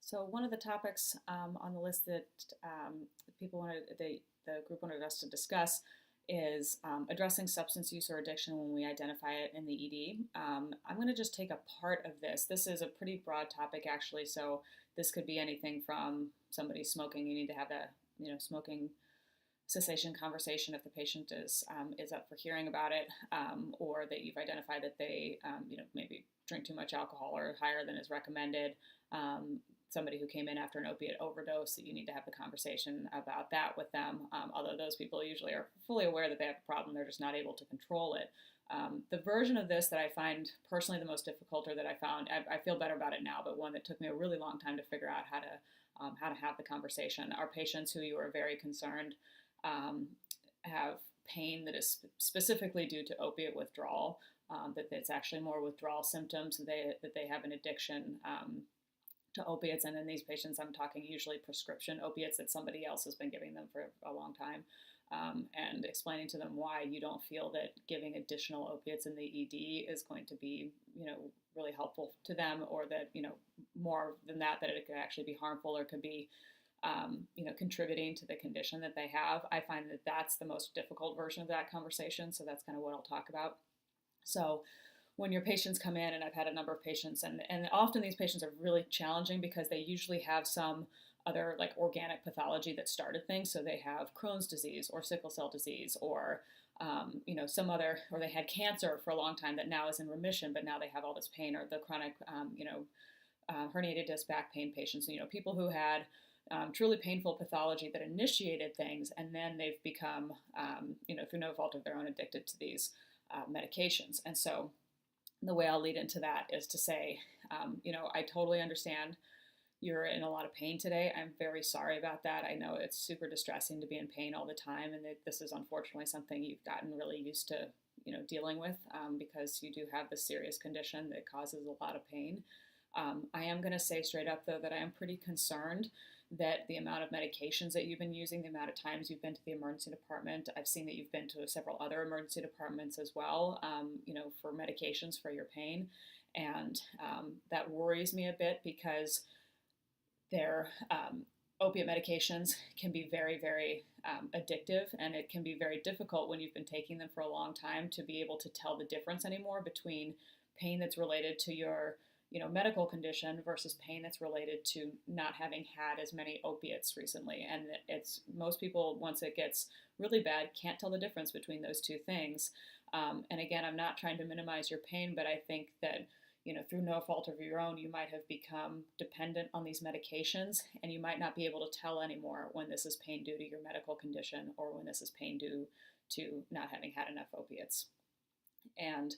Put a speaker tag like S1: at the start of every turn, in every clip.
S1: So one of the topics on the list that people wanted, the group wanted us to discuss is addressing substance use or addiction when we identify it in the ED. I'm going to just take a part of this. This is a pretty broad topic, actually. So this could be anything from somebody smoking. You need to have a smoking cessation conversation if the patient is up for hearing about it, or that you've identified that they maybe drink too much alcohol or higher than is recommended. Somebody who came in after an opiate overdose, that you need to have the conversation about that with them. Although those people usually are fully aware that they have a problem, they're just not able to control it. The version of this that I find personally the most difficult, or that I found, I feel better about it now, but one that took me a really long time to figure out how to have the conversation, are patients who you are very concerned have pain that is specifically due to opiate withdrawal, that it's actually more withdrawal symptoms, that they have an addiction to opiates. And in these patients, I'm talking usually prescription opiates that somebody else has been giving them for a long time, and explaining to them why you don't feel that giving additional opiates in the ED is going to be, really helpful to them, or that, more than that it could actually be harmful, or could be contributing to the condition that they have. I find that that's the most difficult version of that conversation. So that's kind of what I'll talk about. So when your patients come in, and I've had a number of patients, and often these patients are really challenging because they usually have some other like organic pathology that started things. So they have Crohn's disease or sickle cell disease, or some other, or they had cancer for a long time that now is in remission, but now they have all this pain, or the chronic, herniated disc back pain patients, people who had truly painful pathology that initiated things, and then they've become, through no fault of their own, addicted to these medications. And so the way I'll lead into that is to say, I totally understand you're in a lot of pain today. I'm very sorry about that. I know it's super distressing to be in pain all the time, and that this is unfortunately something you've gotten really used to, dealing with, because you do have this serious condition that causes a lot of pain. I am going to say straight up, though, that I am pretty concerned that the amount of medications that you've been using, the amount of times you've been to the emergency department. I've seen that you've been to several other emergency departments as well, for medications for your pain. And that worries me a bit, because their opiate medications can be very, very addictive, and it can be very difficult when you've been taking them for a long time to be able to tell the difference anymore between pain that's related to your medical condition versus pain that's related to not having had as many opiates recently. And it's, most people, once it gets really bad, can't tell the difference between those two things. And again, I'm not trying to minimize your pain, but I think that, through no fault of your own, you might have become dependent on these medications, and you might not be able to tell anymore when this is pain due to your medical condition, or when this is pain due to not having had enough opiates. And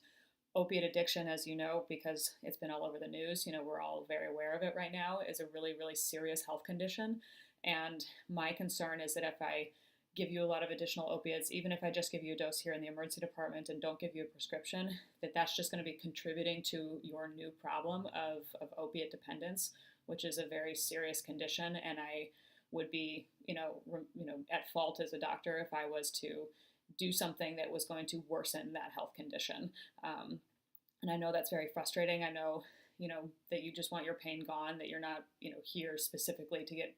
S1: opiate addiction, as you know, because it's been all over the news, we're all very aware of it right now, is a really, really serious health condition. And my concern is that if I give you a lot of additional opiates, even if I just give you a dose here in the emergency department and don't give you a prescription, that's just going to be contributing to your new problem of opiate dependence, which is a very serious condition. And I would be, at fault as a doctor if I was to do something that was going to worsen that health condition. And I know that's very frustrating. I know, that you just want your pain gone, that you're not, here specifically to get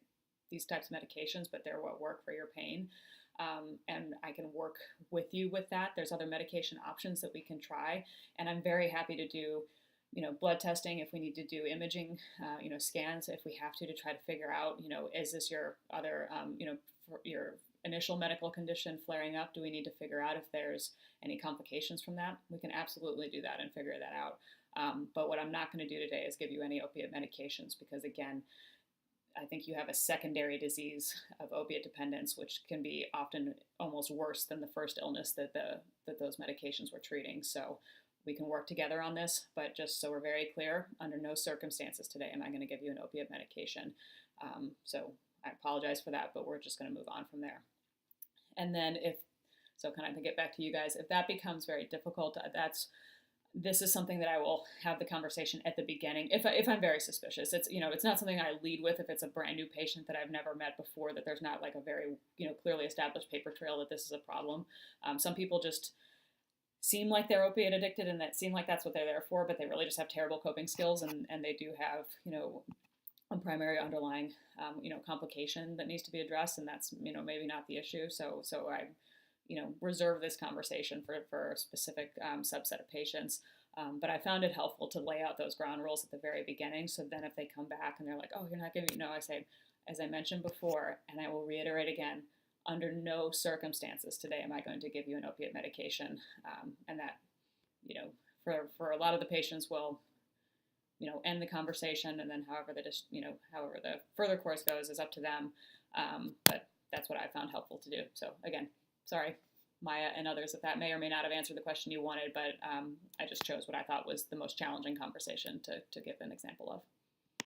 S1: these types of medications, but they're what work for your pain. And I can work with you with that. There's other medication options that we can try. And I'm very happy to do, blood testing if we need to do imaging, scans if we have to try to figure out, is this your other, for your initial medical condition flaring up? Do we need to figure out if there's any complications from that? We can absolutely do that and figure that out. But what I'm not going to do today is give you any opiate medications, because again, I think you have a secondary disease of opiate dependence, which can be often almost worse than the first illness that those medications were treating. So we can work together on this, but just so we're very clear, under no circumstances today am I going to give you an opiate medication. So I apologize for that, but we're just going to move on from there. And then can I get back to you guys? If that becomes very difficult, this is something that I will have the conversation at the beginning. If I'm very suspicious, it's not something I lead with. If it's a brand new patient that I've never met before, that there's not like a very clearly established paper trail that this is a problem. Some people just seem like they're opiate addicted, and that seem like that's what they're there for, but they really just have terrible coping skills, and they do have a primary underlying, complication that needs to be addressed, and that's, maybe not the issue. So I, reserve this conversation for a specific subset of patients. But I found it helpful to lay out those ground rules at the very beginning. So then if they come back and they're like, oh, you're not giving, I say, as I mentioned before, and I will reiterate again, under no circumstances today am I going to give you an opiate medication. And that, for a lot of the patients will, end the conversation, and then however the further course goes is up to them. But that's what I found helpful to do. So again, sorry, Maya and others, if that may or may not have answered the question you wanted, but I just chose what I thought was the most challenging conversation to give an example of.